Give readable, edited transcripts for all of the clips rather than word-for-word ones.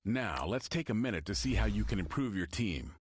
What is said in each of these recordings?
Now, let's take a minute to see how you can improve your team.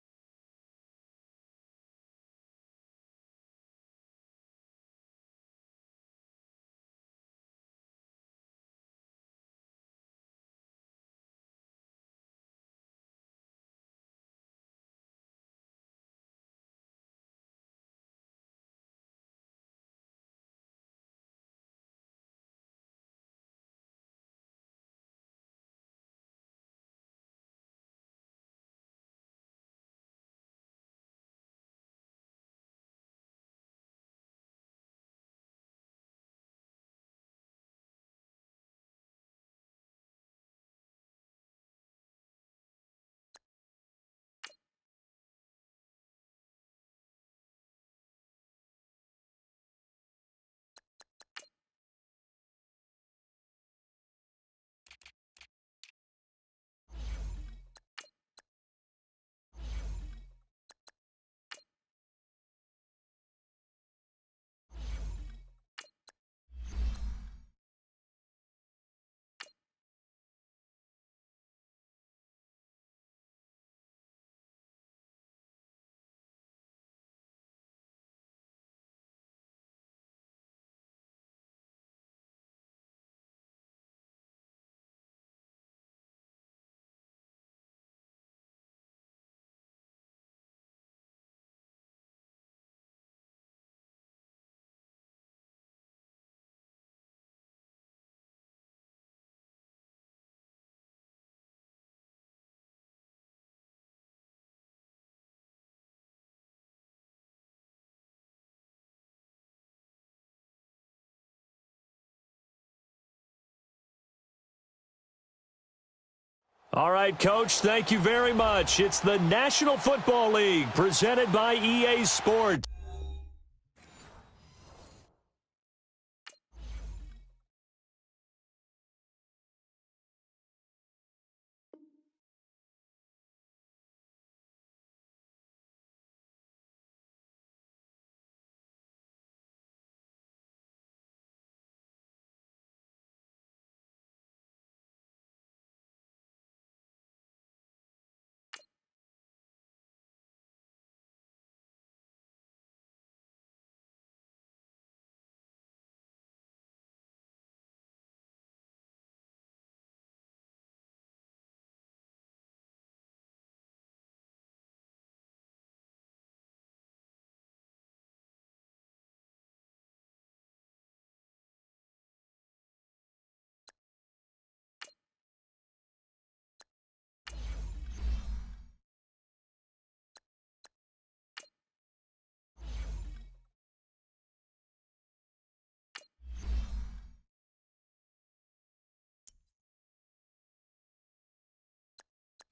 All right, Coach, thank you very much. It's the National Football League presented by EA Sports.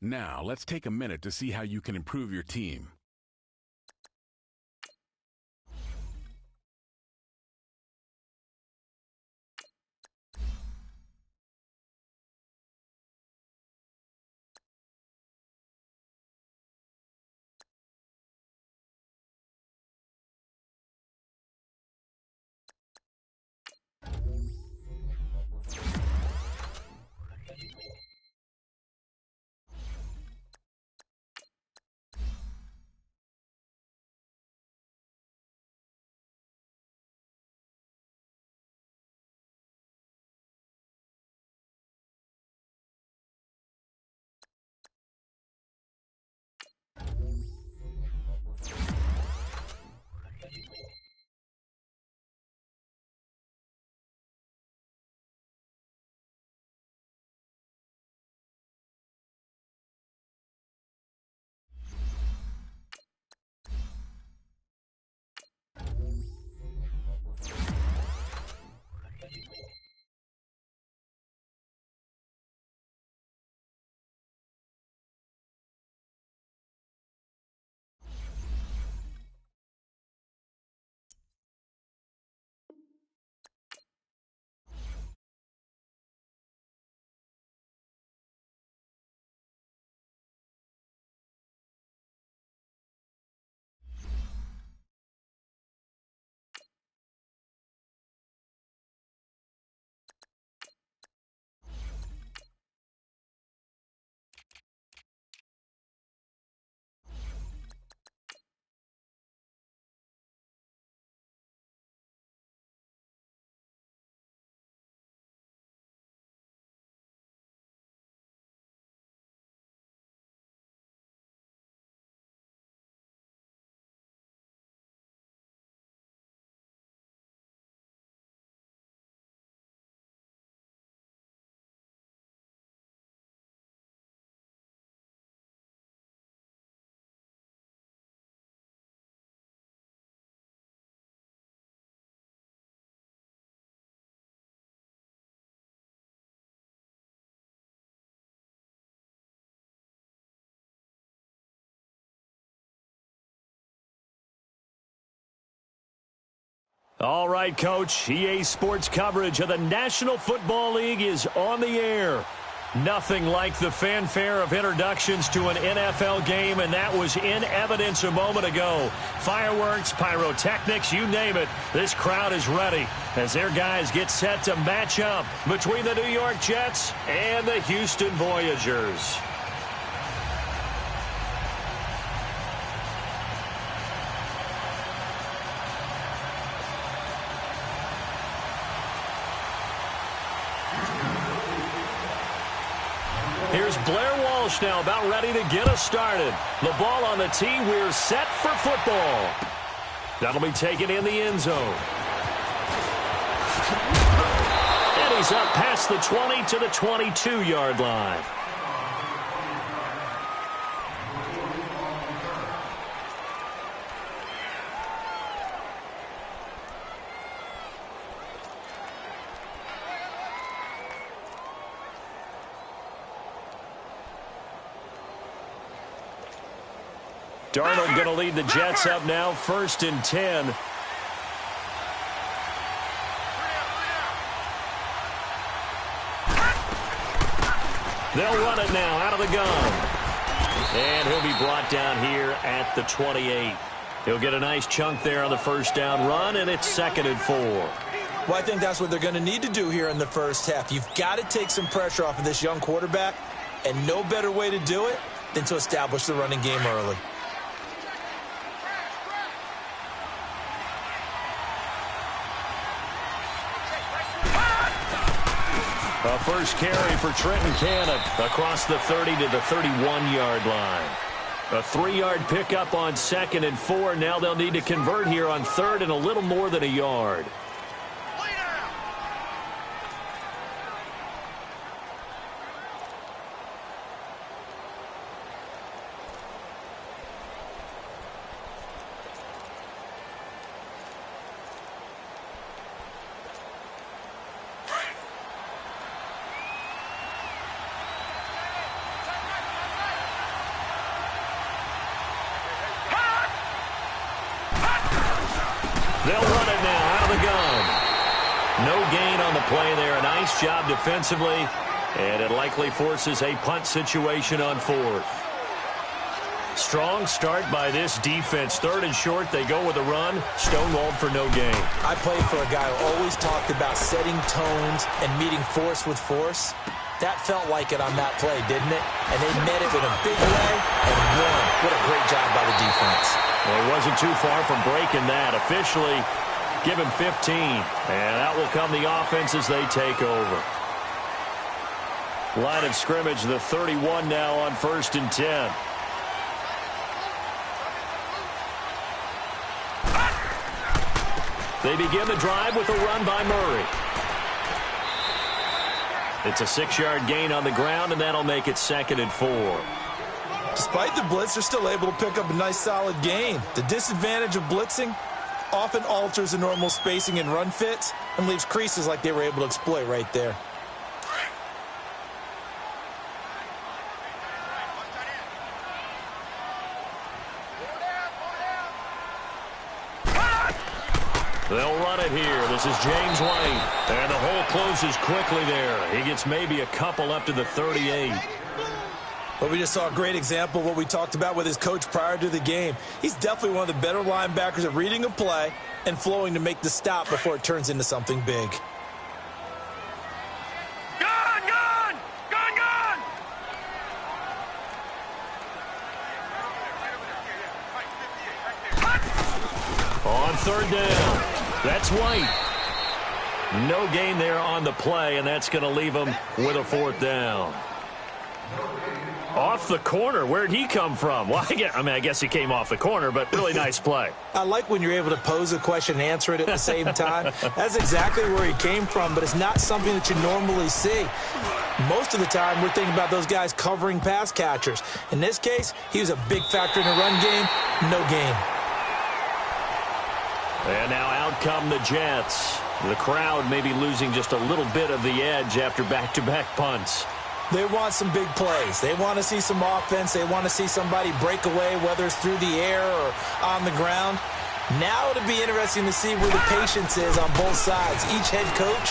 Now, let's take a minute to see how you can improve your team. All right, Coach. EA Sports coverage of the National Football League is on the air. Nothing like the fanfare of introductions to an NFL game, and that was in evidence a moment ago. Fireworks, pyrotechnics, you name it. This crowd is ready as their guys get set to match up between the New York Jets and the Houston Voyagers. Here's Blair Walsh now about ready to get us started. The ball on the tee. We're set for football. That'll be taken in the end zone. And he's up past the 20 to the 22-yard line. Darnold going to lead the Jets up now, 1st and 10. They'll run it now out of the gun. And he'll be brought down here at the 28. He'll get a nice chunk there on the first down run, and it's 2nd and 4. Well, I think that's what they're going to need to do here in the first half. You've got to take some pressure off of this young quarterback, and no better way to do it than to establish the running game early. A first carry for Trenton Cannon across the 30 to the 31-yard line. A 3-yard pickup on 2nd and 4. Now they'll need to convert here on 3rd and a little more than a yard. They'll run it now out of the gun. No gain on the play there. A nice job defensively, and it likely forces a punt situation on 4th. Strong start by this defense. 3rd and short, they go with a run. Stonewalled for no gain. I played for a guy who always talked about setting tones and meeting force with force. That felt like it on that play, didn't it? And they met it in a big way and won. What a great job by the defense. Well, he wasn't too far from breaking that. Officially, give him 15. And out will come the offense as they take over. Line of scrimmage, the 31 now on 1st and 10. They begin the drive with a run by Murray. It's a 6-yard gain on the ground, and that'll make it 2nd and 4. Despite the blitz, they're still able to pick up a nice solid gain. The disadvantage of blitzing often alters the normal spacing and run fits and leaves creases like they were able to exploit right there. They'll run it here. This is James White. And the hole closes quickly there. He gets maybe a couple up to the 38. But we just saw a great example of what we talked about with his coach prior to the game. He's definitely one of the better linebackers at reading a play and flowing to make the stop before it turns into something big. On 3rd down, that's White. No gain there on the play, and that's going to leave him with a 4th down. Off the corner. Where'd he come from? Well, I guess he came off the corner, but really nice play. I like when you're able to pose a question and answer it at the same time. That's exactly where he came from, but it's not something that you normally see. Most of the time, we're thinking about those guys covering pass catchers. In this case, he was a big factor in the run game. No gain. And now out come the Jets. The crowd may be losing just a little bit of the edge after back-to-back punts. They want some big plays. They want to see some offense. They want to see somebody break away, whether it's through the air or on the ground. Now it'll be interesting to see where the patience is on both sides. Each head coach,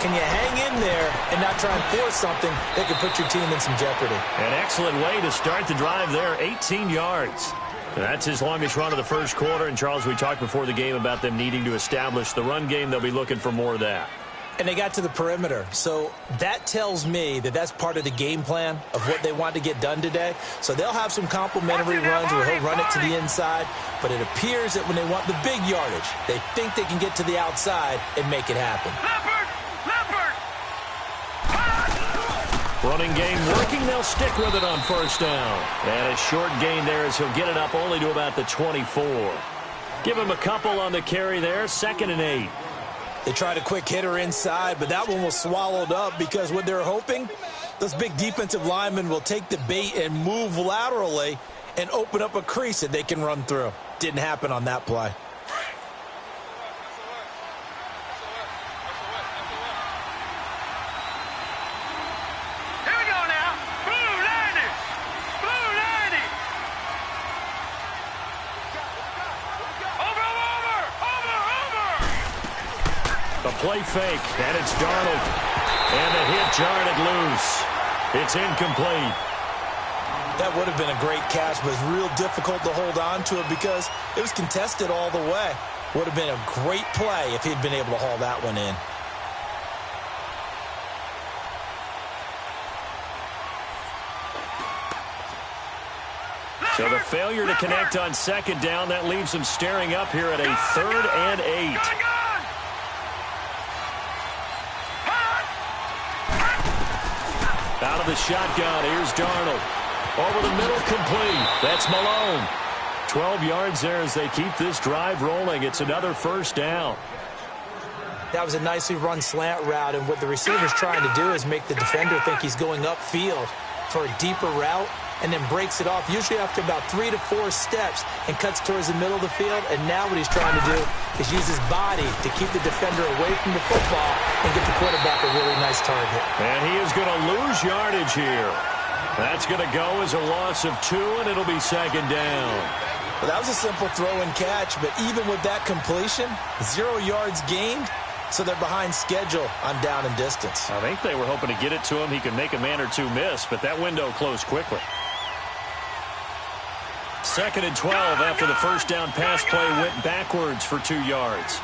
can you hang in there and not try and force something that could put your team in some jeopardy? An excellent way to start the drive there, 18 yards. That's his longest run of the first quarter. And, Charles, we talked before the game about them needing to establish the run game. They'll be looking for more of that. And they got to the perimeter. So that tells me that that's part of the game plan of what they want to get done today. So they'll have some complimentary runs where he'll run it to the inside. But it appears that when they want the big yardage, they think they can get to the outside and make it happen. Running game working. They'll stick with it on first down. And a short gain there as he'll get it up only to about the 24. Give him a couple on the carry there. 2nd and 8. They tried a quick hitter inside, but that one was swallowed up because what they're hoping, those big defensive linemen will take the bait and move laterally and open up a crease that they can run through. Didn't happen on that play. Play fake, and it's Darnold. And the hit jarred it loose. It's incomplete. That would have been a great catch, but it's real difficult to hold on to it because it was contested all the way. Would have been a great play if he'd been able to haul that one in. So the failure to connect on 2nd down, that leaves him staring up here at a 3rd and 8. Out of the shotgun, here's Darnold. Over the middle, complete. That's Malone. 12 yards there as they keep this drive rolling. It's another first down. That was a nicely run slant route, and what the receiver's trying to do is make the defender think he's going upfield for a deeper route and then breaks it off, usually after about 3 to 4 steps, and cuts towards the middle of the field. And now what he's trying to do is use his body to keep the defender away from the football and get the quarterback a really nice target. And he is going to lose yardage here. That's going to go as a loss of 2, and it'll be 2nd down. Well, that was a simple throw and catch, but even with that completion, 0 yards gained, so they're behind schedule on down and distance. I think they were hoping to get it to him. He could make a man or two miss, but that window closed quickly. 2nd and 12 after the first down pass play went backwards for 2 yards.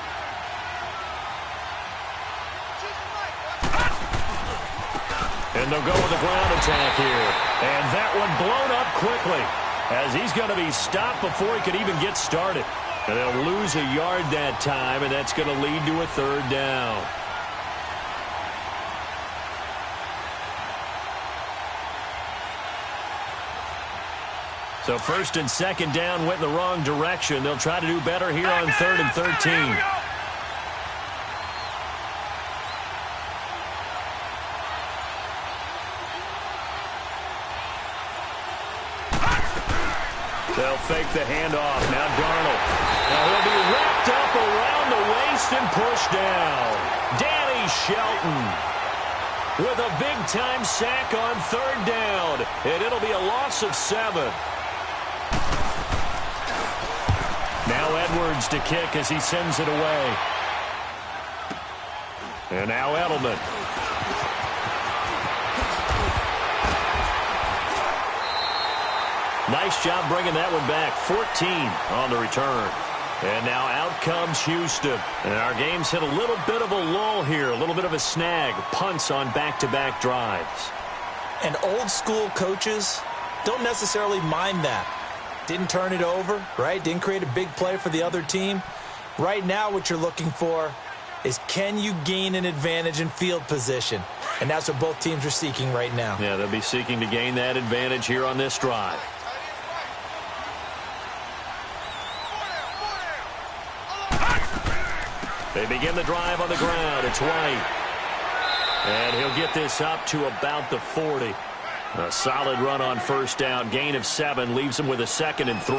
And they'll go with the ground attack here. And that one blown up quickly as he's going to be stopped before he could even get started. And they'll lose a yard that time, and that's going to lead to a 3rd down. So 1st and 2nd down went in the wrong direction. They'll try to do better here on 3rd and 13. They'll fake the handoff. Now Darnold. Now he'll be wrapped up around the waist and pushed down. Danny Shelton with a big-time sack on 3rd down. And it'll be a loss of 7. Now Edwards to kick as he sends it away. And now Edelman. Nice job bringing that one back. 14 on the return. And now out comes Houston. And our game's hit a little bit of a lull here, a little bit of a snag. Punts on back-to-back drives. And old-school coaches don't necessarily mind that. Didn't turn it over, right? Didn't create a big play for the other team. Right now what you're looking for is can you gain an advantage in field position? And that's what both teams are seeking right now. Yeah, they'll be seeking to gain that advantage here on this drive. They begin the drive on the ground. It's White. And he'll get this up to about the 40. A solid run on first down. Gain of 7 leaves him with a 2nd and 3.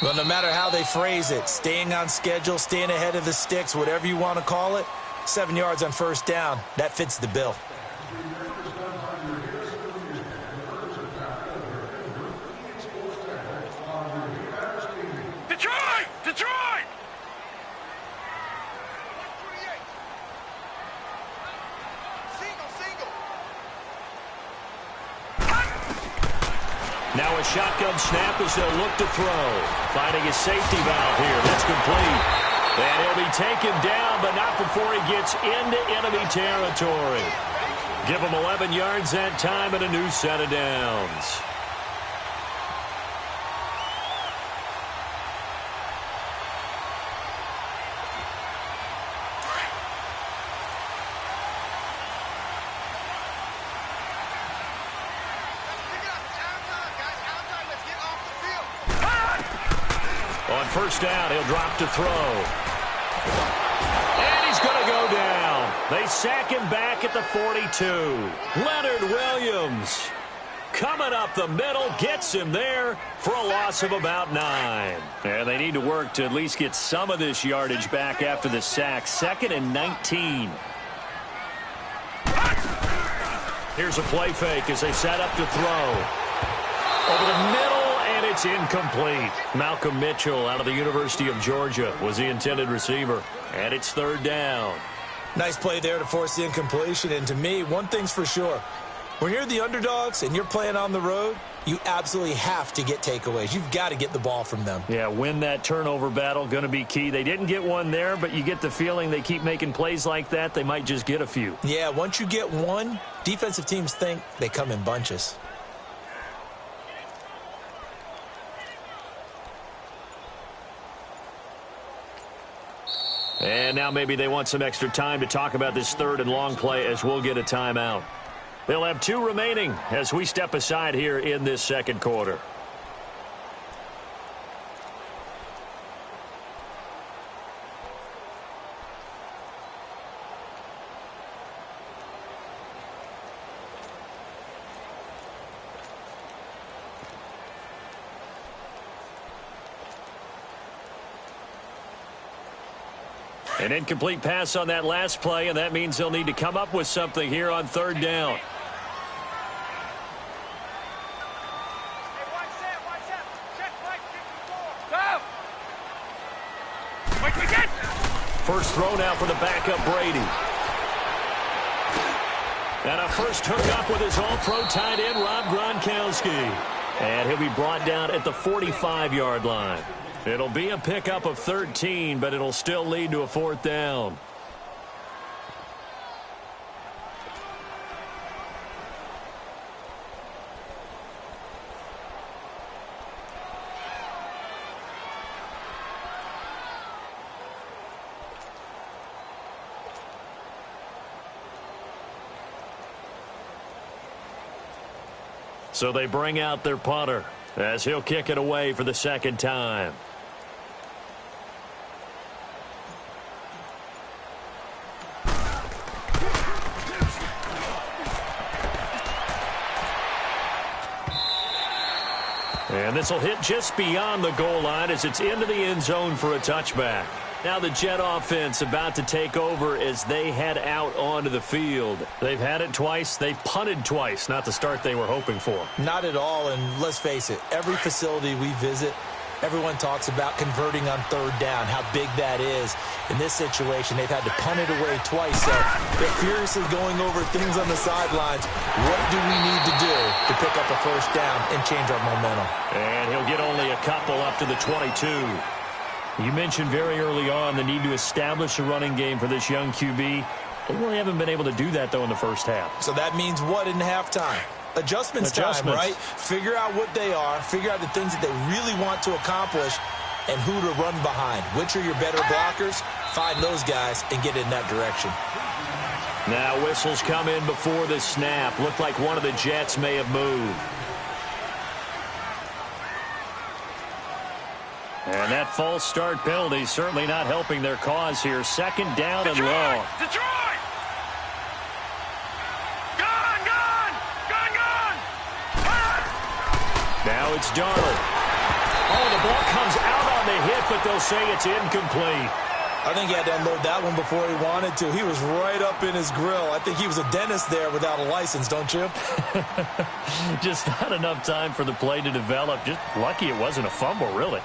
Well, no matter how they phrase it, staying on schedule, staying ahead of the sticks, whatever you want to call it, 7 yards on first down, that fits the bill. Detroit! Detroit! Now a shotgun snap as they'll look to throw. Finding his safety valve here. That's complete. And he'll be taken down, but not before he gets into enemy territory. Give him 11 yards that time and a new set of downs. On first down, he'll drop to throw. And he's going to go down. They sack him back at the 42. Leonard Williams coming up the middle, gets him there for a loss of about 9. And they need to work to at least get some of this yardage back after the sack. 2nd and 19. Here's a play fake as they set up to throw. Over the middle. It's incomplete. Malcolm Mitchell out of the University of Georgia was the intended receiver. And it's 3rd down. Nice play there to force the incompletion. And to me, one thing's for sure. When you're the underdogs and you're playing on the road, you absolutely have to get takeaways. You've got to get the ball from them. Yeah, win that turnover battle, going to be key. They didn't get one there, but you get the feeling they keep making plays like that, they might just get a few. Yeah, once you get one, defensive teams think they come in bunches. And now maybe they want some extra time to talk about this 3rd and long play as we'll get a timeout. They'll have 2 remaining as we step aside here in this 2nd quarter. An incomplete pass on that last play, and that means they'll need to come up with something here on 3rd down. First throw now for the backup Brady. And a first hookup with his all-pro tight end, Rob Gronkowski. And he'll be brought down at the 45-yard line. It'll be a pickup of 13, but it'll still lead to a 4th down. So they bring out their punter as he'll kick it away for the 2nd time. And this will hit just beyond the goal line as it's into the end zone for a touchback. Now the Jet offense about to take over as they head out onto the field. They've had it twice. They've punted twice. Not the start they were hoping for. Not at all, and let's face it, every facility we visit, everyone talks about converting on 3rd down, how big that is. In this situation, they've had to punt it away twice, so they're furiously going over things on the sidelines. What do we need to do to pick up a 1st down and change our momentum? And he'll get only a couple up to the 22. You mentioned very early on the need to establish a running game for this young QB. They really haven't been able to do that, though, in the first half. So that means what in halftime? Adjustments time, right? Figure out what they are, figure out the things that they really want to accomplish, and who to run behind. Which are your better blockers? Find those guys and get in that direction. Now whistles come in before the snap. Looked like one of the Jets may have moved. And that false start penalty certainly not helping their cause here. 2nd down and long. Detroit! Gone! Gone! Gone! Gone! Now it's Darnold. Oh, the ball comes out on the hit, but they'll say it's incomplete. I think he had to unload that one before he wanted to. He was right up in his grill. I think he was a dentist there without a license, don't you? Just not enough time for the play to develop. Just lucky it wasn't a fumble, really.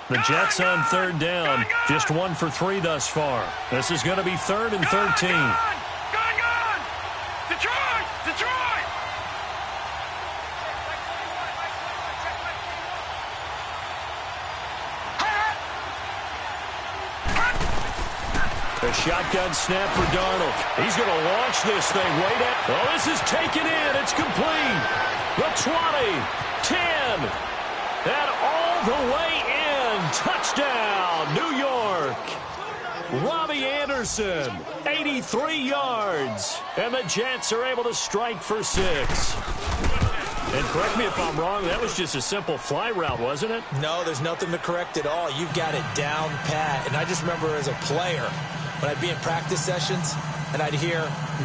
The Jets on third down. Just 1 for 3 thus far. This is going to be 3rd and 13. Gone! Detroit! Detroit! A shotgun snap for Darnold. He's going to launch this thing. Wait at. Oh, this is taken in. It's complete. The 20, 10, and all the way in. Touchdown, New York. Robbie Anderson, 83 yards. And the Jets are able to strike for 6. And correct me if I'm wrong, that was just a simple fly route, wasn't it? No, there's nothing to correct at all. You've got it down pat. And I just remember as a player, when I'd be in practice sessions and I'd hear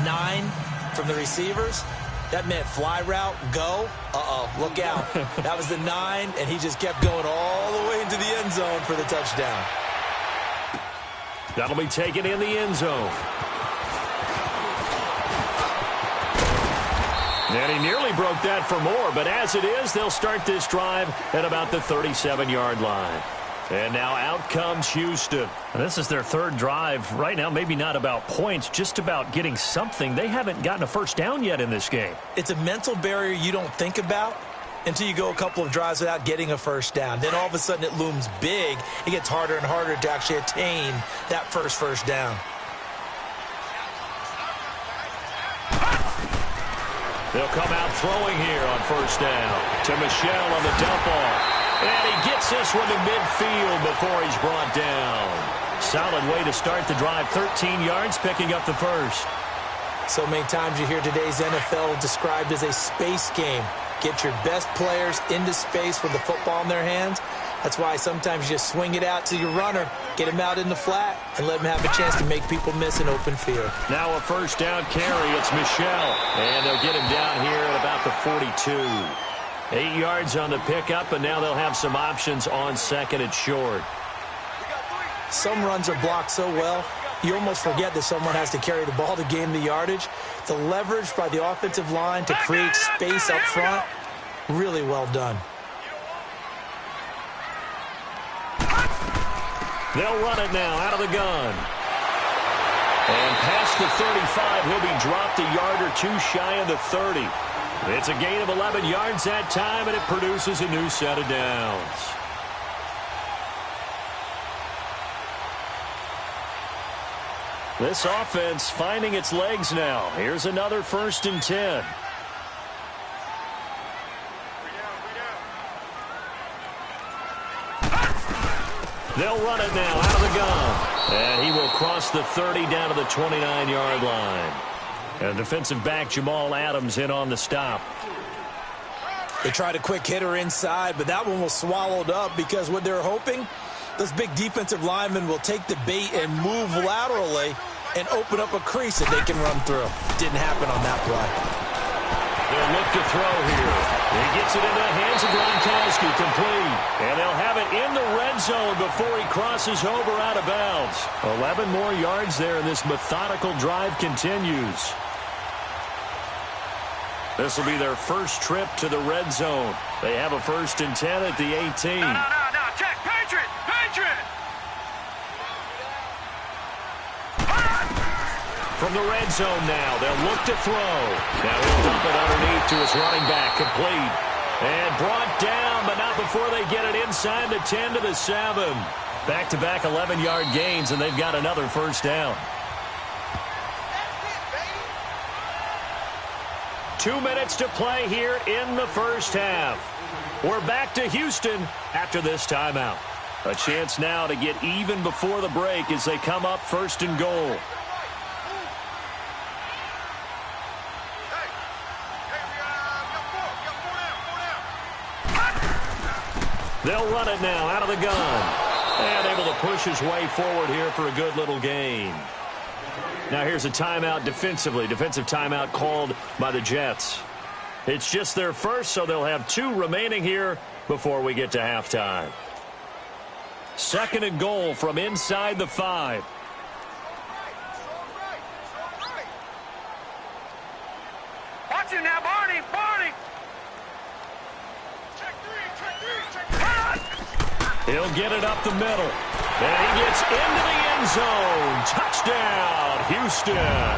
9 from the receivers, that meant fly route, go. Look out. That was the 9, and he just kept going all the way into the end zone for the touchdown. That'll be taken in the end zone. And he nearly broke that for more, but as it is, they'll start this drive at about the 37-yard line. And now out comes Houston. This is their 3rd drive. Right now, maybe not about points, just about getting something. They haven't gotten a first down yet in this game. It's a mental barrier you don't think about until you go a couple of drives without getting a first down. Then all of a sudden it looms big. It gets harder and harder to actually attain that first down. They'll come out throwing here on first down to Michel on the dump off. And he gets this one to midfield before he's brought down. Solid way to start the drive. 13 yards, picking up the first. So many times you hear today's NFL described as a space game. Get your best players into space with the football in their hands. That's why sometimes you just swing it out to your runner, get him out in the flat, and let him have a chance to make people miss an open field. Now a first down carry. It's Michel. And they'll get him down here at about the 42. 8 yards on the pickup, and now they'll have some options on 2nd and short. Some runs are blocked so well, you almost forget that someone has to carry the ball to gain the yardage. The leverage by the offensive line to create space up front, really well done. They'll run it now out of the gun. And past the 35, he'll be dropped a yard or 2 shy of the 30. It's a gain of 11 yards that time, and it produces a new set of downs. This offense finding its legs now. Here's another 1st and 10. They'll run it now out of the gun. And he will cross the 30 down to the 29-yard line. And defensive back Jamal Adams in on the stop. They tried a quick hitter inside, but that one was swallowed up because what they're hoping, those big defensive linemen will take the bait and move laterally and open up a crease that they can run through. Didn't happen on that play. They'll look to throw here. He gets it into the hands of Gronkowski, complete. And they'll have it in the red zone before he crosses over out of bounds. 11 more yards there, and this methodical drive continues. This will be their first trip to the red zone. They have a 1st and 10 at the 18. No. Check. Patriot. From the red zone now, they'll look to throw. Now he'll dump it underneath to his running back, complete. And brought down, but not before they get it inside the 10 to the 7. Back-to-back 11-yard gains, and they've got another first down. 2 minutes to play here in the first half. We're back to Houston after this timeout. A chance now to get even before the break as they come up 1st and goal. They'll run it now out of the gun. And able to push his way forward here for a good little gain. Now here's a timeout defensively. Defensive timeout called by the Jets. It's just their first, so they'll have 2 remaining here before we get to halftime. 2nd and goal from inside the 5. Watch him now, Barney. He'll get it up the middle. And he gets into the end zone. Touchdown, Houston.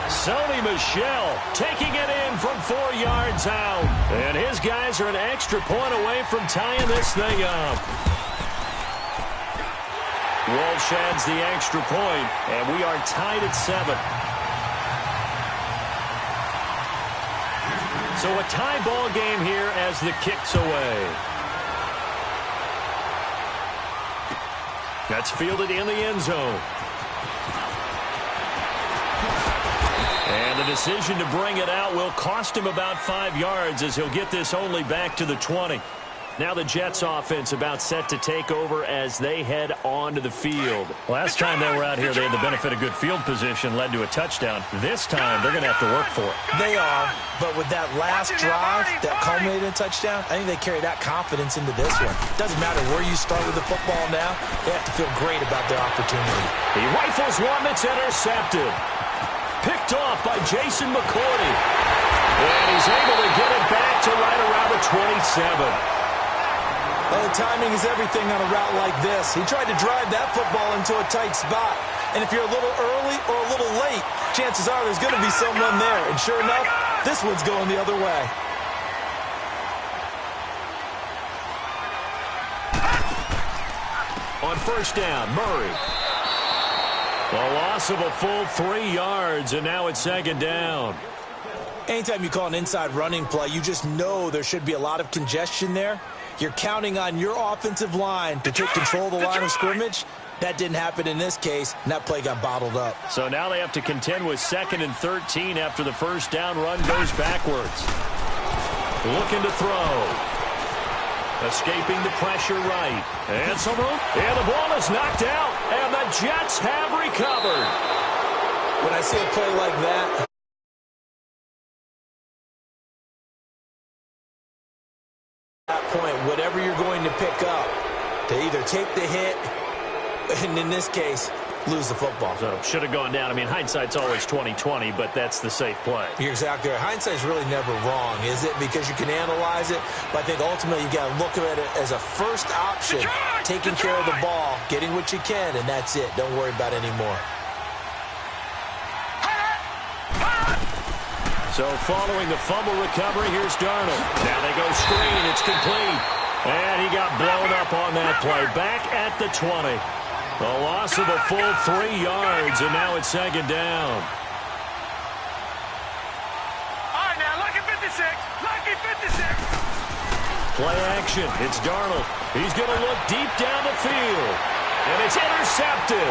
Sony Michel taking it in from 4 yards out. And his guys are an extra point away from tying this thing up. Walsh adds the extra point, and we are tied at 7. So a tie ball game here as the kick's away. That's fielded in the end zone. And the decision to bring it out will cost him about 5 yards as he'll get this only back to the 20. Now the Jets offense about set to take over as they head onto the field. Last time they were out here, they had the benefit of good field position, led to a touchdown. This time, they're going to have to work for it. They are, but with that last drive that culminated in a touchdown, I think they carry that confidence into this one. Doesn't matter where you start with the football now, they have to feel great about their opportunity. He rifles one that's intercepted. Picked off by Jason McCourty. And he's able to get it back to right around the 27. Well, timing is everything on a route like this. He tried to drive that football into a tight spot. And if you're a little early or a little late, chances are there's going to be someone there. And sure enough, this one's going the other way. On first down, Murray. A loss of a full 3 yards, and now it's second down. Anytime you call an inside running play, you just know there should be a lot of congestion there. You're counting on your offensive line to take control of the line of scrimmage. That didn't happen in this case, and that play got bottled up. So now they have to contend with 2nd and 13 after the first down run goes backwards. Looking to throw. Escaping the pressure right. And some room. And the ball is knocked out, and the Jets have recovered. When I see a play like that, point, whatever you're going to pick up, to either take the hit, and in this case, lose the football. So should have gone down. I mean, hindsight's always 20/20, but that's the safe play. You're exactly right. Hindsight's really never wrong, is it? Because you can analyze it, but I think ultimately you got to look at it as a first option, taking care of the ball, getting what you can, and that's it. Don't worry about it anymore. So following the fumble recovery, here's Darnold. Now they go screen. It's complete. And he got blown up on that play. Back at the 20. A loss of a full 3 yards, and now it's second down. All right, now, lucky 56. Lucky 56. Play action. It's Darnold. He's going to look deep down the field. And it's intercepted.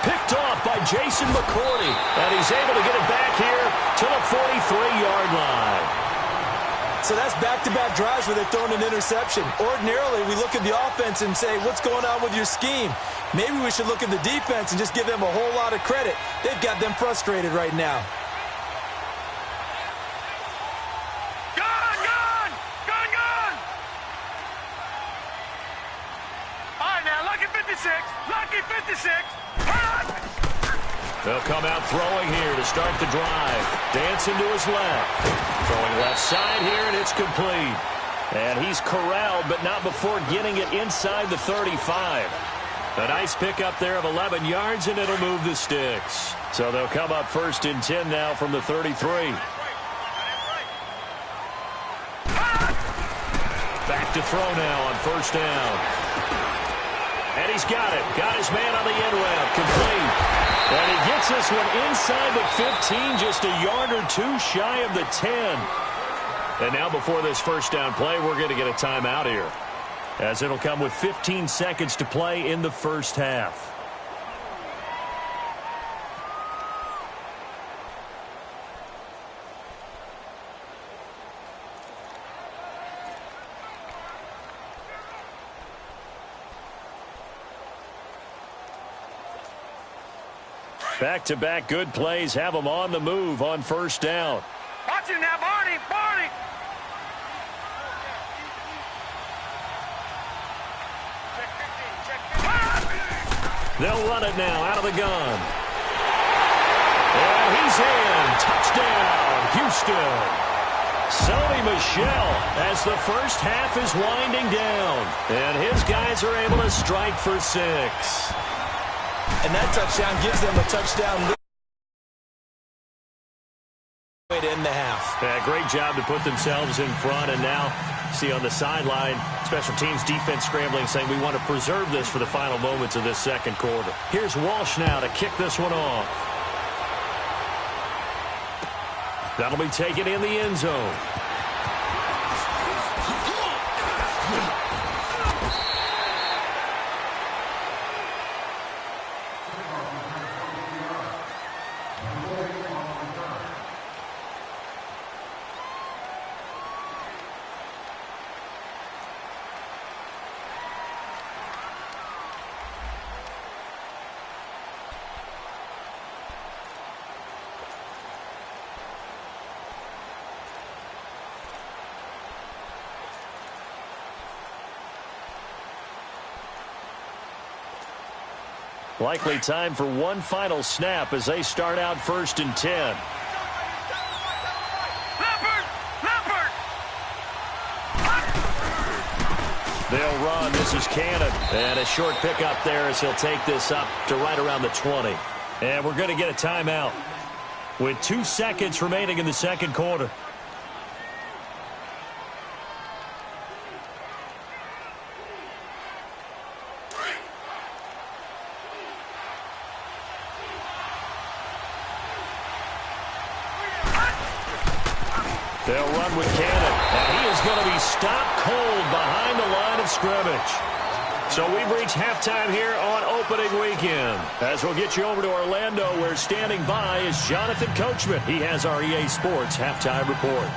Picked off by Jason McCourty. And he's able to get it back here to the 43-yard line. So that's back-to-back drives where they've thrown an interception. Ordinarily, we look at the offense and say, what's going on with your scheme? Maybe we should look at the defense and just give them a whole lot of credit. They've got them frustrated right now. Gone, gone, gone, gone. All right, now, lucky 56. Lucky 56. They'll come out throwing here to start the drive. Dancing to his left. Throwing left side here, and it's complete. And he's corralled, but not before getting it inside the 35. A nice pickup there of 11 yards, and it'll move the sticks. So they'll come up 1st and 10 now from the 33. Back to throw now on first down. And he's got it. Got his man on the end route. Complete. And he gets this one inside the 15, just a yard or two shy of the 10. And now before this first down play, we're going to get a timeout here, as it'll come with 15 seconds to play in the first half. Back-to-back good plays have them on the move on first down. Watch him now, Barney, Barney. They'll run it now out of the gun. And he's in. Touchdown, Houston. Sony Michel as the first half is winding down. And his guys are able to strike for 6. And that touchdown gives them a touchdown way to end the half. Yeah, great job to put themselves in front. And now, see on the sideline, special teams defense scrambling, saying we want to preserve this for the final moments of this second quarter. Here's Walsh now to kick this one off. That'll be taken in the end zone. Likely time for one final snap as they start out 1st and 10. They'll run. This is Cannon. And a short pickup there as he'll take this up to right around the 20. And we're going to get a timeout with 2 seconds remaining in the second quarter. They'll run with Cannon, and he is going to be stopped cold behind the line of scrimmage. So we've reached halftime here on opening weekend. As we'll get you over to Orlando, where standing by is Jonathan Coachman. He has our EA Sports halftime report.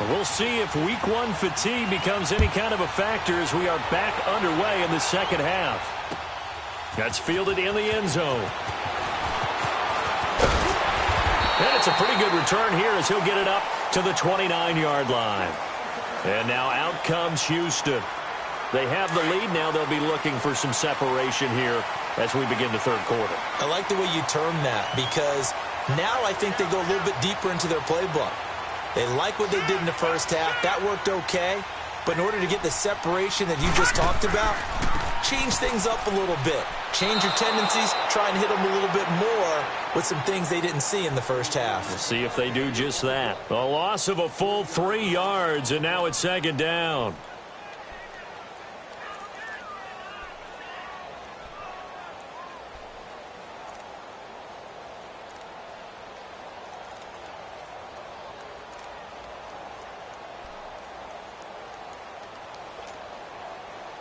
We'll see if week 1 fatigue becomes any kind of a factor as we are back underway in the second half. That's fielded in the end zone. And it's a pretty good return here as he'll get it up to the 29-yard line. And now out comes Houston. They have the lead now. They'll be looking for some separation here as we begin the third quarter. I like the way you term that because now I think they go a little bit deeper into their playbook. They like what they did in the first half. That worked okay. But in order to get the separation that you just talked about, change things up a little bit. Change your tendencies. Try and hit them a little bit more with some things they didn't see in the first half. We'll see if they do just that. A loss of a full 3 yards, and now it's second down.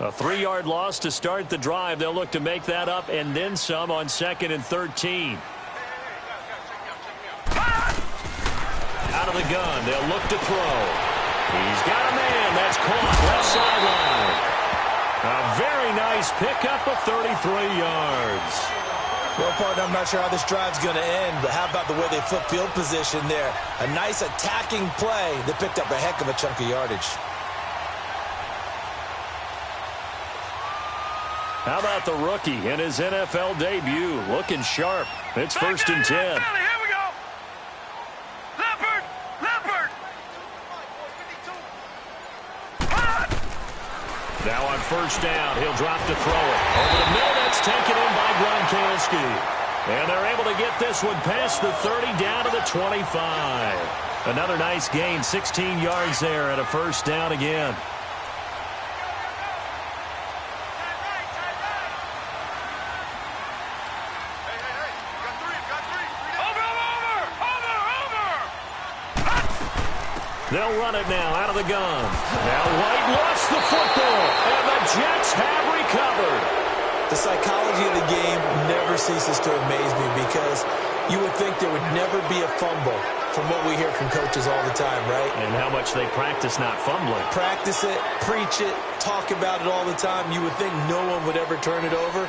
A 3-yard loss to start the drive. They'll look to make that up and then some on 2nd and 13. Out of the gun. They'll look to throw. He's got a man. That's caught left sideline. A very nice pickup of 33 yards. Well, partner, I'm not sure how this drive's going to end, but how about the way they flip field position there? A nice attacking play that picked up a heck of a chunk of yardage. How about the rookie in his NFL debut? Looking sharp. It's 1st and 10. Here we go. Leopard. Now on 1st down, he'll drop to throw it. Over the middle, that's taken in by Gronkowski. And they're able to get this one past the 30 down to the 25. Another nice gain, 16 yards there and a 1st down again. They'll run it now out of the gun. Now White lost the football, and the Jets have recovered. The psychology of the game never ceases to amaze me because you would think there would never be a fumble from what we hear from coaches all the time, right? And how much they practice not fumbling. Practice it, preach it, talk about it all the time. You would think no one would ever turn it over.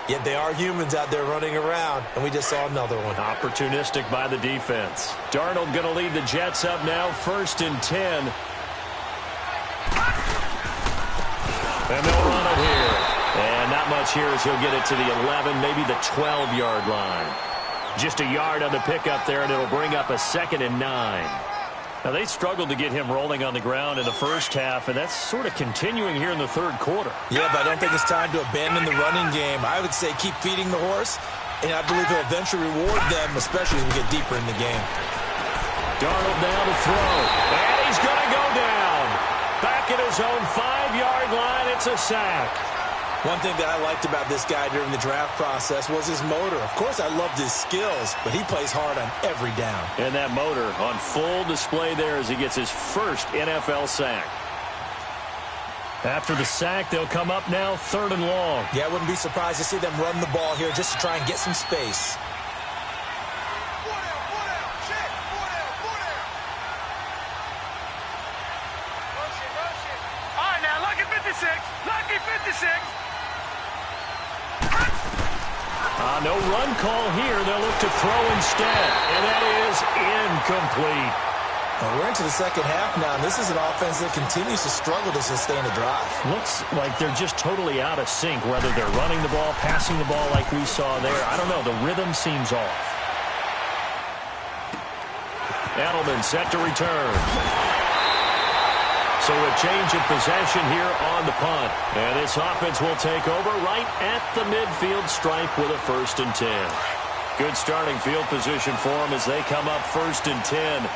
Yet they are humans out there running around, and we just saw another one. Opportunistic by the defense. Darnold going to lead the Jets up now, 1st and 10. And they'll run it here. And not much here as he'll get it to the 11, maybe the 12-yard line. Just a yard on the pickup there, and it'll bring up a 2nd and 9. Now, they struggled to get him rolling on the ground in the first half, and that's sort of continuing here in the third quarter. Yeah, but I don't think it's time to abandon the running game. I would say keep feeding the horse, and I believe he'll eventually reward them, especially as we get deeper in the game. Darnold now to throw, and he's going to go down. Back at his own 5-yard line, it's a sack. One thing that I liked about this guy during the draft process was his motor. Of course, I loved his skills, but he plays hard on every down. And that motor on full display there as he gets his first NFL sack. After the sack, they'll come up now 3rd and long. Yeah, I wouldn't be surprised to see them run the ball here just to try and get some space. All right, now, lucky 56. Lucky 56. No run call here. They'll look to throw instead. And that is incomplete. Well, we're into the second half now, and this is an offense that continues to struggle to sustain a drive. Looks like they're just totally out of sync, whether they're running the ball, passing the ball like we saw there. I don't know. The rhythm seems off. Edelman set to return. So a change of possession here on the punt. And this offense will take over right at the midfield stripe with a 1st and 10. Good starting field position for them as they come up 1st and 10.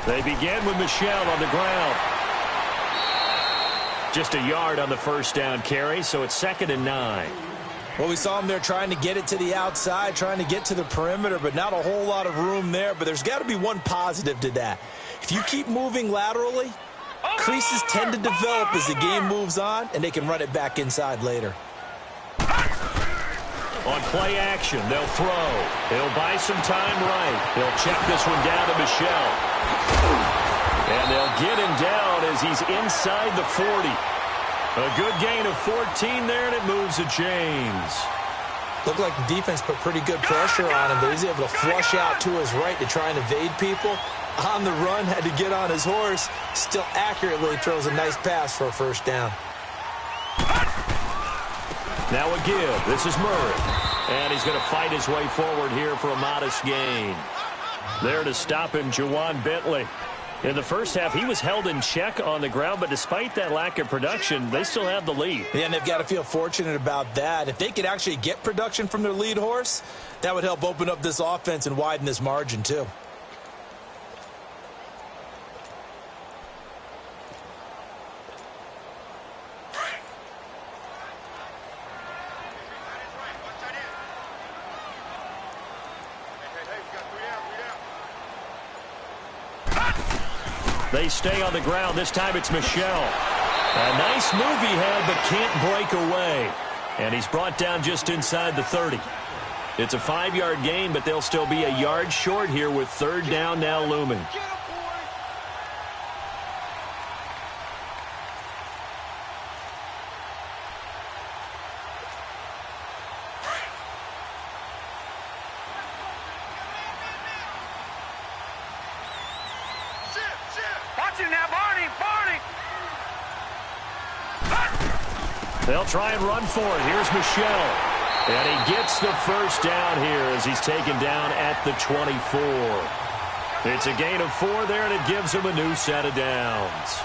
They begin with Michel on the ground. Just a yard on the first down carry, so it's 2nd and 9. Well, we saw him there trying to get it to the outside, trying to get to the perimeter, but not a whole lot of room there. But there's got to be one positive to that. If you keep moving laterally, creases tend to develop as the game moves on, and they can run it back inside later. On play action, they'll throw. He'll buy some time right. He'll check this one down to Michel. And they'll get him down as he's inside the 40. A good gain of 14 there, and it moves the chains. Looked like the defense put pretty good pressure on him, but he's able to flush out to his right to try and evade people. On the run, had to get on his horse. Still accurately throws a nice pass for a 1st down. Now a give. This is Murray. And he's going to fight his way forward here for a modest gain. There to stop him, Juwan Bentley. In the first half, he was held in check on the ground, but despite that lack of production, they still have the lead. Yeah, and they've got to feel fortunate about that. If they could actually get production from their lead horse, that would help open up this offense and widen this margin, too. They stay on the ground. This time it's Michel. A nice move he had, but can't break away. And he's brought down just inside the 30. It's a 5-yard gain, but they'll still be a yard short here with 3rd down now looming. They'll try and run for it. Here's Michel. And he gets the 1st down here as he's taken down at the 24. It's a gain of 4 there, and it gives him a new set of downs.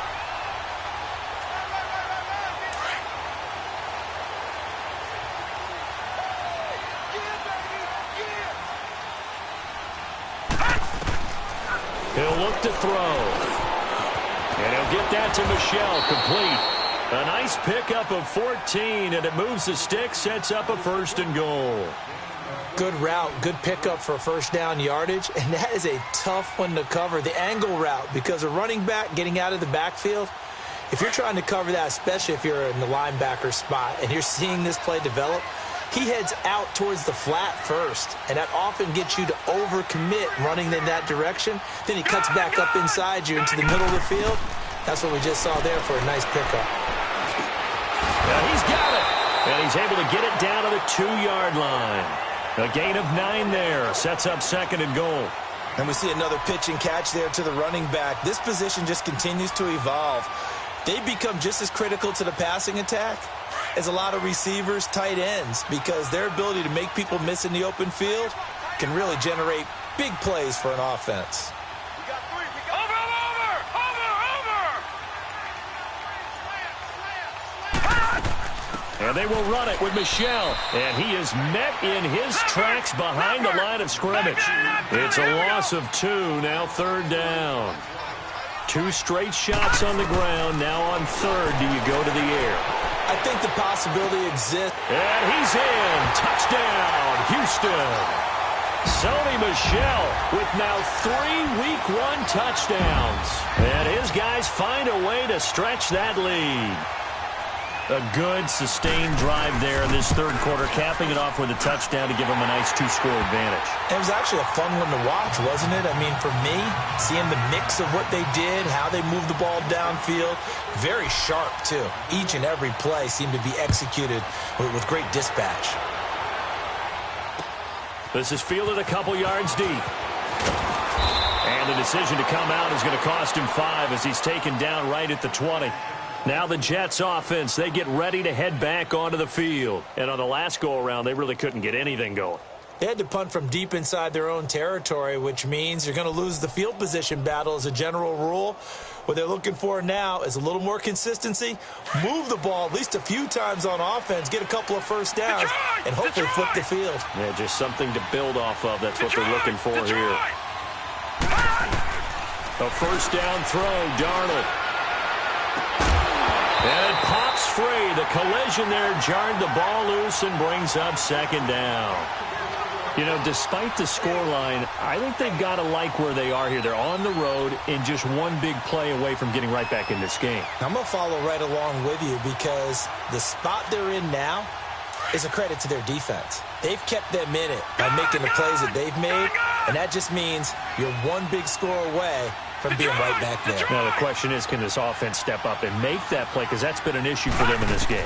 He'll look to throw. And he'll get that to Michel, complete. A nice pickup of 14, and it moves the stick, sets up a 1st and goal. Good route, good pickup for 1st down yardage, and that is a tough one to cover, the angle route, because a running back getting out of the backfield, if you're trying to cover that, especially if you're in the linebacker spot, and you're seeing this play develop, he heads out towards the flat first, and that often gets you to overcommit running in that direction. Then he cuts back up inside you into the middle of the field. That's what we just saw there for a nice pickup. Yeah, he's got it. And he's able to get it down to the 2-yard line. A gain of 9 there. Sets up 2nd and goal. And we see another pitch and catch there to the running back. This position just continues to evolve. They become just as critical to the passing attack as a lot of receivers, tight ends, because their ability to make people miss in the open field can really generate big plays for an offense. And they will run it with Michel. And he is met in his tracks behind the line of scrimmage. It's a loss of 2, now 3rd down. 2 straight shots on the ground. Now on 3rd, do you go to the air? I think the possibility exists. And he's in. Touchdown, Houston. Sony Michel with now 3 Week 1 touchdowns. And his guys find a way to stretch that lead. A good, sustained drive there in this 3rd quarter, capping it off with a touchdown to give them a nice 2-score advantage. It was actually a fun one to watch, wasn't it? I mean, for me, seeing the mix of what they did, how they moved the ball downfield, very sharp, too. Each and every play seemed to be executed with great dispatch. This is fielded a couple yards deep. And the decision to come out is going to cost him 5 as he's taken down right at the 20. Now the Jets offense, they get ready to head back onto the field. And on the last go-around, they really couldn't get anything going. They had to punt from deep inside their own territory, which means you're going to lose the field position battle as a general rule. What they're looking for now is a little more consistency, move the ball at least a few times on offense, get a couple of first downs, and hopefully flip the field. Yeah, just something to build off of. That's what they're looking for here. A first down throw, Darnold. And it pops free. The collision there jarred the ball loose and brings up 2nd down. You know, despite the scoreline, I think they've got to like where they are here. They're on the road and just one big play away from getting right back in this game. I'm going to follow right along with you because the spot they're in now is a credit to their defense. They've kept them in it by making the plays that they've made, and that just means you're one big score away from being right back there. Now, the question is, can this offense step up and make that play? Because that's been an issue for them in this game.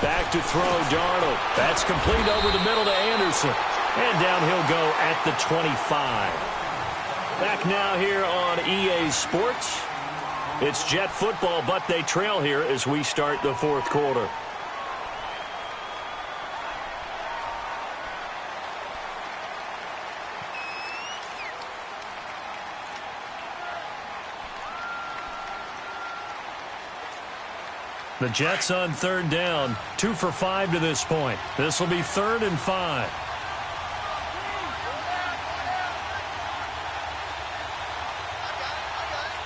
Back to throw, Darnold. That's complete over the middle to Anderson. And down he'll go at the 25. Back now here on EA Sports. It's Jet football, but they trail here as we start the 4th quarter. The Jets on 3rd down, 2 for 5 to this point. This will be 3rd and 5.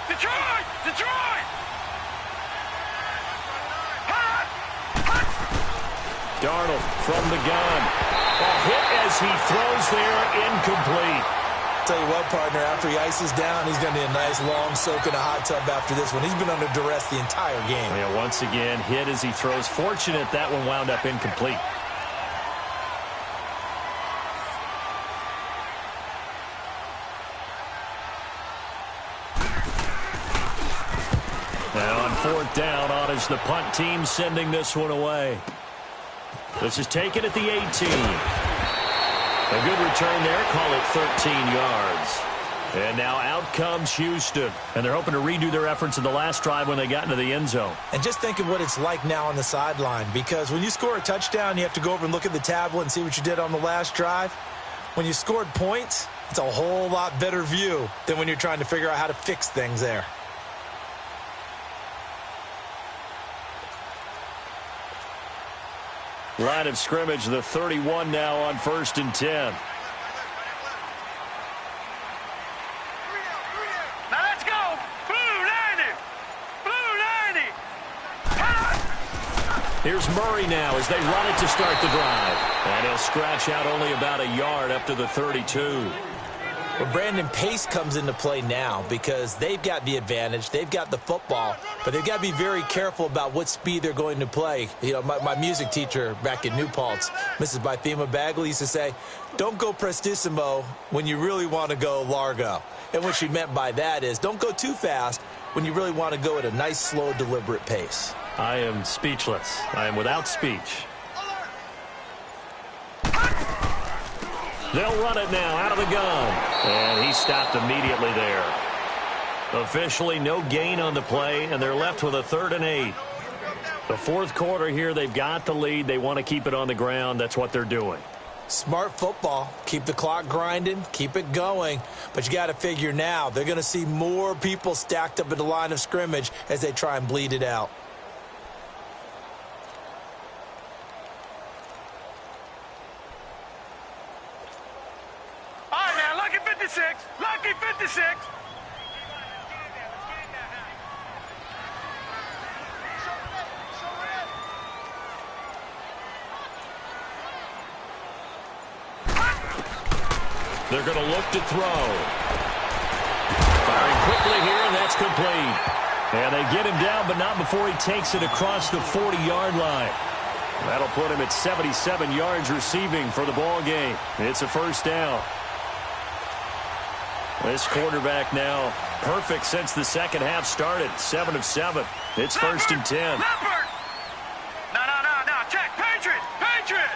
Detroit! Detroit! Darnold from the gun. A hit as he throws there, incomplete. Tell you what, partner, after he ices down, he's going to need a nice long soak in a hot tub after this one. He's been under duress the entire game. Yeah, once again, hit as he throws. Fortunate that one wound up incomplete. Now on 4th down, on is the punt team sending this one away. This is taken at the 18. A good return there, call it 13 yards. And now out comes Houston. And they're hoping to redo their efforts in the last drive when they got into the end zone. And just think of what it's like now on the sideline, because when you score a touchdown, you have to go over and look at the tablet and see what you did on the last drive. When you scored points, it's a whole lot better view than when you're trying to figure out how to fix things there. Line of scrimmage, the 31 now on 1st and 10. Now let's go! Blue 90! Blue 90! Here's Murray now as they run it to start the drive. And he'll scratch out only about a yard up to the 32. Well, Brandon, pace comes into play now because they've got the advantage. They've got the football, but they've got to be very careful about what speed they're going to play. You know, my music teacher back in New Paltz, Mrs. Bythema Bagley, used to say, don't go prestissimo when you really want to go largo. And what she meant by that is don't go too fast when you really want to go at a nice, slow, deliberate pace. I am speechless. I am without speech. They'll run it now out of the gun. And he stopped immediately there. Officially no gain on the play, and they're left with a 3rd and 8. The fourth quarter here, they've got the lead. They want to keep it on the ground. That's what they're doing. Smart football. Keep the clock grinding. Keep it going. But you got to figure now, they're going to see more people stacked up at the line of scrimmage as they try and bleed it out. All right, now, lucky 56. Lucky 56. They're going to look to throw. Firing quickly here, and that's complete. And they get him down, but not before he takes it across the 40-yard line. That'll put him at 77 yards receiving for the ball game. It's a first down. This quarterback now perfect since the second half started. 7 of 7. It's first and 10. Leopard! No. Check. Patriot! Patriot!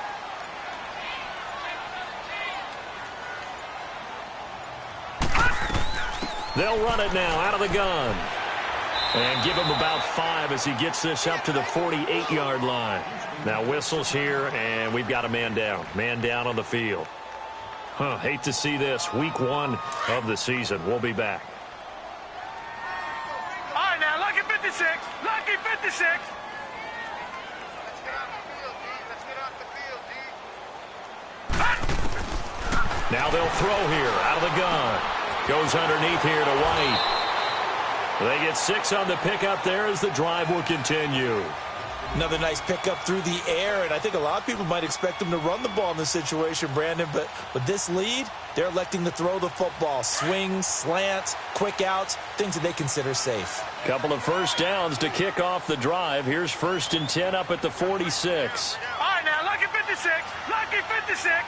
They'll run it now out of the gun. And give him about 5 as he gets this up to the 48-yard line. Now whistles here, and we've got a man down. Man down on the field. Hate to see this. Week 1 of the season. We'll be back. All right, now, lucky 56. Lucky 56. Now they'll throw here out of the gun. Goes underneath here to White. They get 6 on the pickup there as the drive will continue. Another nice pickup through the air, and I think a lot of people might expect them to run the ball in this situation, Brandon, but with this lead, they're electing to throw the football. Swings, slants, quick outs, things that they consider safe. Couple of first downs to kick off the drive. Here's first and 10 up at the 46. All right, now, lucky 56. Lucky 56.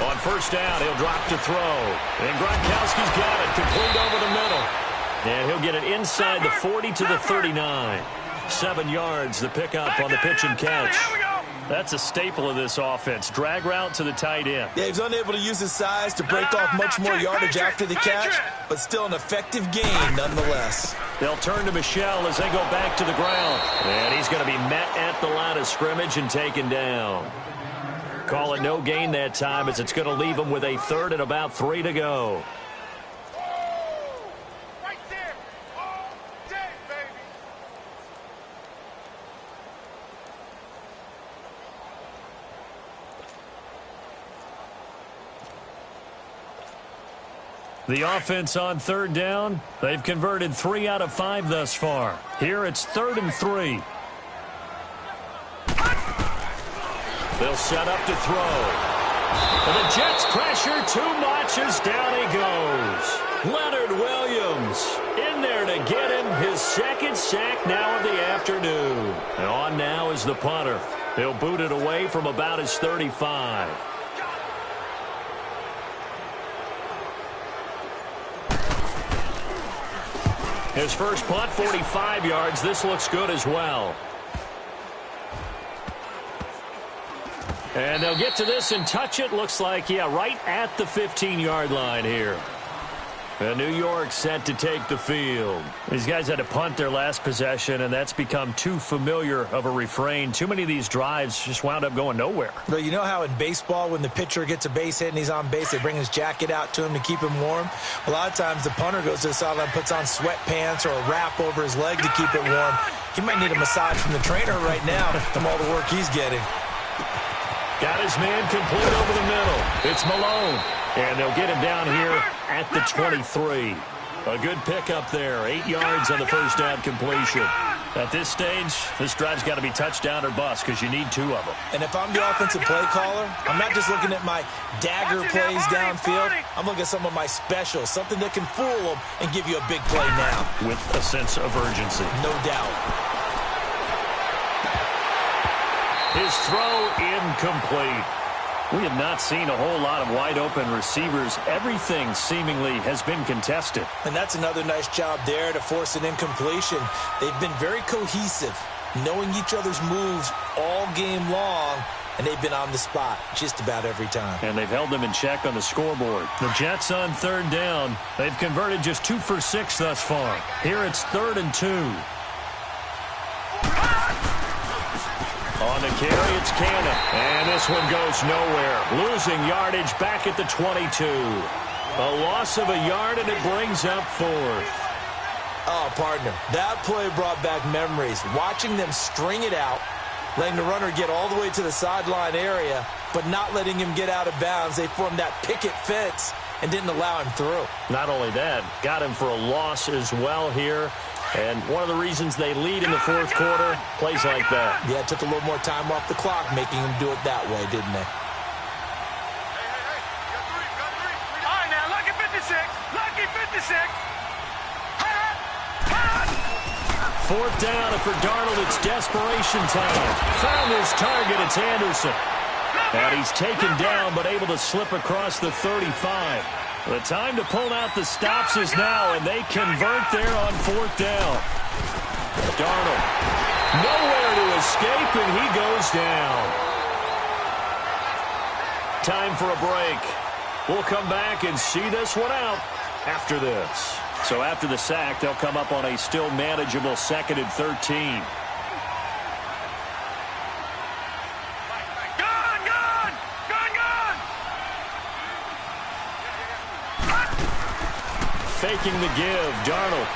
On first down, he'll drop to throw. And Gronkowski's got it, complete over the middle. And he'll get it inside the 40 to the 39. 7 yards, the pickup on the pitch and catch. That's a staple of this offense. Drag route to the tight end. Yeah, he's unable to use his size to break off much more yardage after the catch, but still an effective gain nonetheless. They'll turn to Michel as they go back to the ground. And he's going to be met at the line of scrimmage and taken down. Call it no gain that time as it's going to leave him with a 3rd and about 3 to go. Right there. All day, baby. The offense on 3rd down, they've converted 3 out of 5 thus far. Here it's 3rd and 3. They'll set up to throw. And the Jets pressure too much as down he goes. Leonard Williams in there to get him his 2nd sack now of the afternoon. And on now is the punter. He'll boot it away from about his 35. His first punt, 45 yards. This looks good as well. And they'll get to this and touch it. Looks like, yeah, right at the 15-yard line here. And New York set to take the field. These guys had to punt their last possession, and that's become too familiar of a refrain. Too many of these drives just wound up going nowhere. But you know how in baseball, when the pitcher gets a base hit and he's on base, they bring his jacket out to him to keep him warm? A lot of times the punter goes to the sideline, puts on sweatpants or a wrap over his leg to keep it warm. He might need a massage from the trainer right now from all the work he's getting. Got his man complete over the middle. It's Malone. And they'll get him down here at the 23. A good pickup there. 8 yards on the first down completion. At this stage, this drive's got to be touchdown or bust because you need 2 of them. And if I'm the offensive play caller, I'm not just looking at my dagger plays downfield. I'm looking at some of my specials, something that can fool them and give you a big play now. With a sense of urgency. No doubt. His throw incomplete. We have not seen a whole lot of wide-open receivers. Everything seemingly has been contested. And that's another nice job there to force an incompletion. They've been very cohesive, knowing each other's moves all game long, and they've been on the spot just about every time. And they've held them in check on the scoreboard. The Jets on third down. They've converted just 2 for 6 thus far. Here it's 3rd and 2. On the carry, it's Cannon. And this one goes nowhere. Losing yardage back at the 22. A loss of a yard, and it brings up 4th. Oh, partner, that play brought back memories. Watching them string it out, letting the runner get all the way to the sideline area, but not letting him get out of bounds. They formed that picket fence and didn't allow him through. Not only that, got him for a loss as well here. And one of the reasons they lead in the 4th quarter, plays like that. Yeah, it took a little more time off the clock, making him do it that way, didn't they? All right, now, lucky 56. Lucky 56. 4th down, and for Darnold, it's desperation time. Found his target, it's Anderson. And he's taken down, but able to slip across the 35. The time to pull out the stops is now, and they convert there on 4th down. Darnold, nowhere to escape, and he goes down. Time for a break. We'll come back and see this one out after this. So after the sack, they'll come up on a still manageable 2nd and 13. Faking the give, Darnold.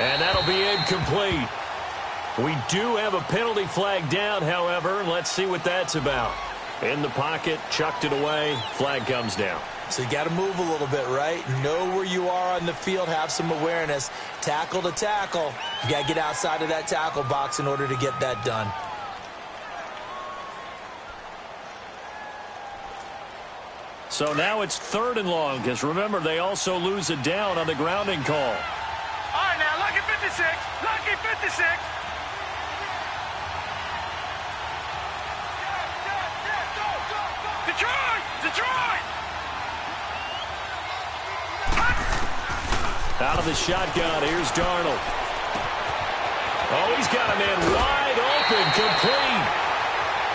And that'll be incomplete. We do have a penalty flag down, however. Let's see what that's about. In the pocket, chucked it away, flag comes down. So you got to move a little bit, right? Know where you are on the field, have some awareness. Tackle to tackle. You got to get outside of that tackle box in order to get that done. So now it's 3rd and long, because remember, they also lose it down on the grounding call. All right, now, lucky 56. Lucky 56. Detroit! Detroit! Out of the shotgun, here's Darnold. Oh, he's got a man wide open, complete.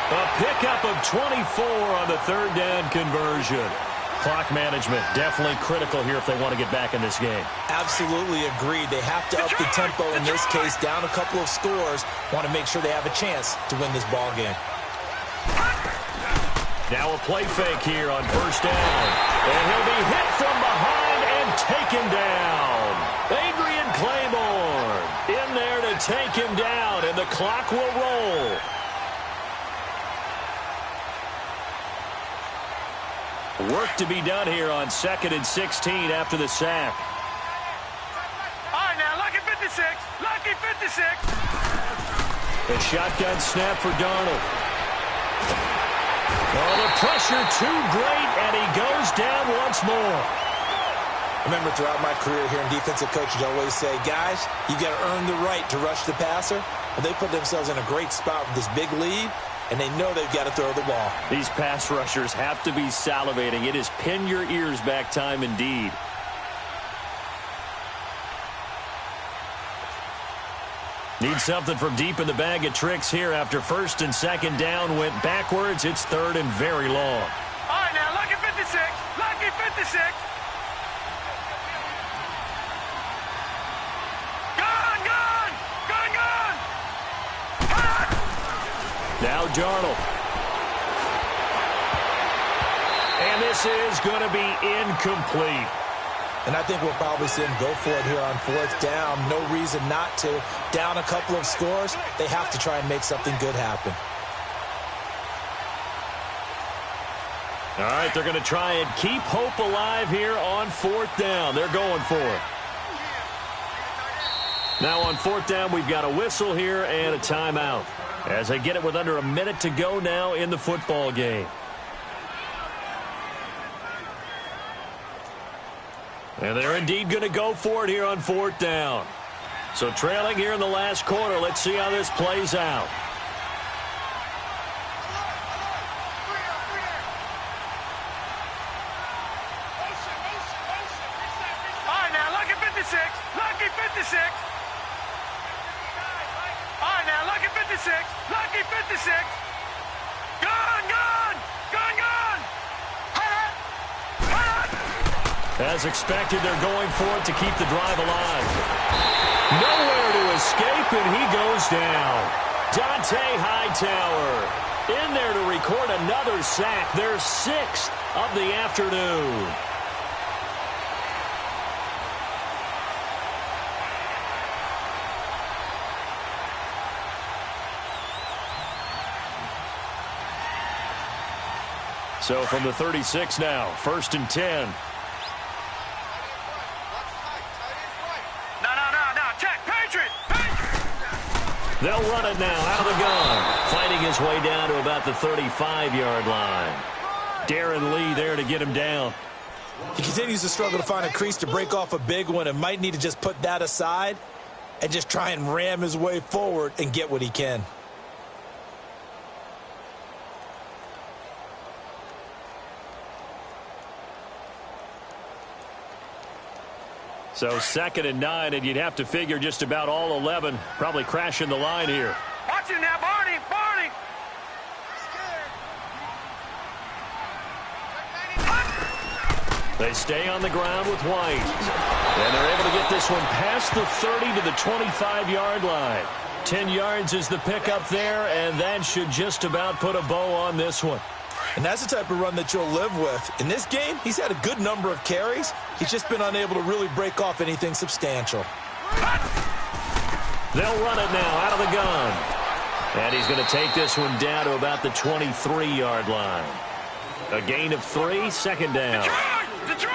A pickup of 24 on the 3rd down conversion. Clock management definitely critical here if they want to get back in this game. Absolutely agreed. They have to up the tempo in this case, down a couple of scores. Want to make sure they have a chance to win this ball game. Now a play fake here on 1st down. And he'll be hit from behind and taken down. Adrian Claiborne in there to take him down, and the clock will roll. Work to be done here on 2nd and 16 after the sack. All right, now, lucky 56. Lucky 56. The shotgun snap for Darnold. Oh, the pressure too great, and he goes down once more. I remember throughout my career hearing defensive coaches always say, guys, you got to earn the right to rush the passer. Well, they put themselves in a great spot with this big lead, and they know they've got to throw the ball. These pass rushers have to be salivating. It is pin your ears back time indeed. Need something from deep in the bag of tricks here after 1st and 2nd down went backwards. It's 3rd and very long. All right, now, lucky 56. Lucky 56. Gone, gone. Gone, gone. Now Darnold. And this is going to be incomplete. And I think we'll probably see him go for it here on 4th down. No reason not to. Down a couple of scores, they have to try and make something good happen. All right, they're going to try and keep hope alive here on 4th down. They're going for it. Now on 4th down, we've got a whistle here and a timeout, as they get it with under a minute to go now in the football game. And they're indeed going to go for it here on 4th down. So trailing here in the last quarter, let's see how this plays out. 56. All right, now, lucky 56. Lucky 56. Gone, gone. Gone, gone. Hot. Hot. As expected, they're going for it to keep the drive alive. Nowhere to escape, and he goes down. Dante Hightower in there to record another sack, their 6th of the afternoon. So from the 36 now, 1st and 10. No, check, Patriot. They'll run it now out of the gun. Fighting his way down to about the 35-yard line. Darren Lee there to get him down. He continues to struggle to find a crease to break off a big one and might need to just put that aside and just try and ram his way forward and get what he can. So 2nd and 9, and you'd have to figure just about all 11 probably crashing the line here. Watch him now, Barney. Barney. They stay on the ground with White. And they're able to get this one past the 30 to the 25-yard line. 10 yards is the pickup there, and that should just about put a bow on this one. And that's the type of run that you'll live with. In this game, he's had a good number of carries. He's just been unable to really break off anything substantial. They'll run it now out of the gun. And he's going to take this one down to about the 23-yard line. A gain of 3, 2nd down. Detroit!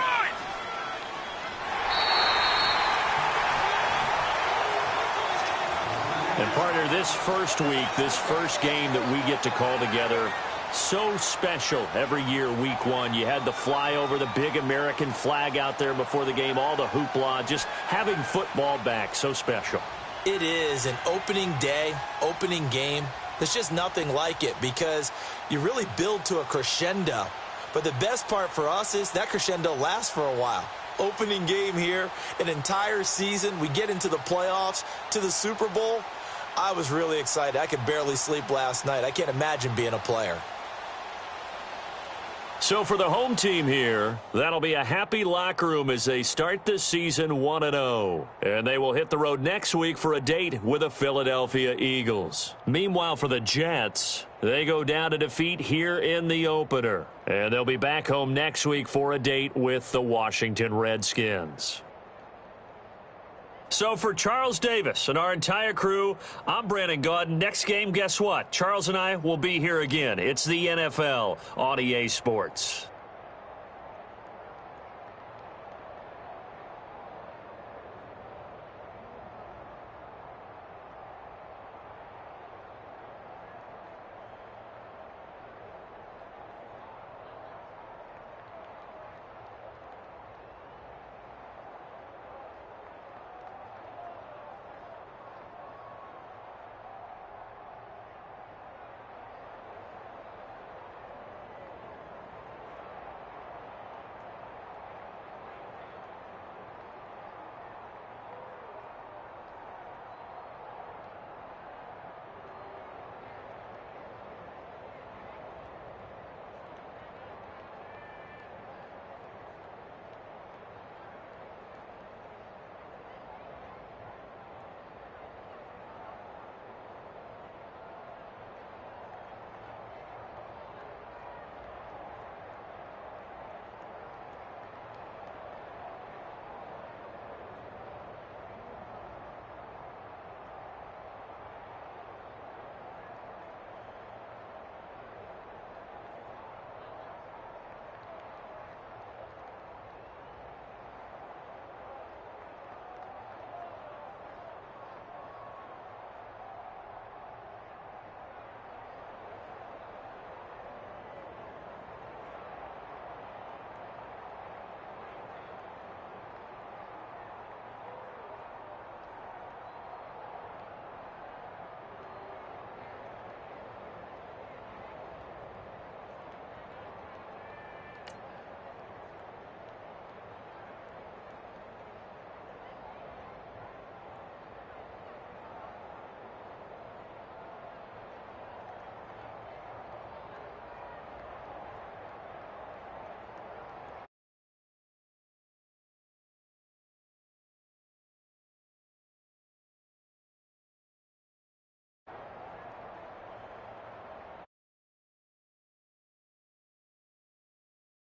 And partner, this first week, this first game that we get to call together, so special every year, week 1. You had the flyover, the big American flag out there before the game, all the hoopla, just having football back, so special. It is an opening day, opening game. There's just nothing like it because you really build to a crescendo. But the best part for us is that crescendo lasts for a while. Opening game here, an entire season. We get into the playoffs, to the Super Bowl. I was really excited. I could barely sleep last night. I can't imagine being a player. So for the home team here, that'll be a happy locker room as they start this season 1-0. And they will hit the road next week for a date with the Philadelphia Eagles. Meanwhile, for the Jets, they go down to defeat here in the opener. And they'll be back home next week for a date with the Washington Redskins. So for Charles Davis and our entire crew, I'm Brandon Gaudin. Next game, guess what? Charles and I will be here again. It's the NFL on EA Sports.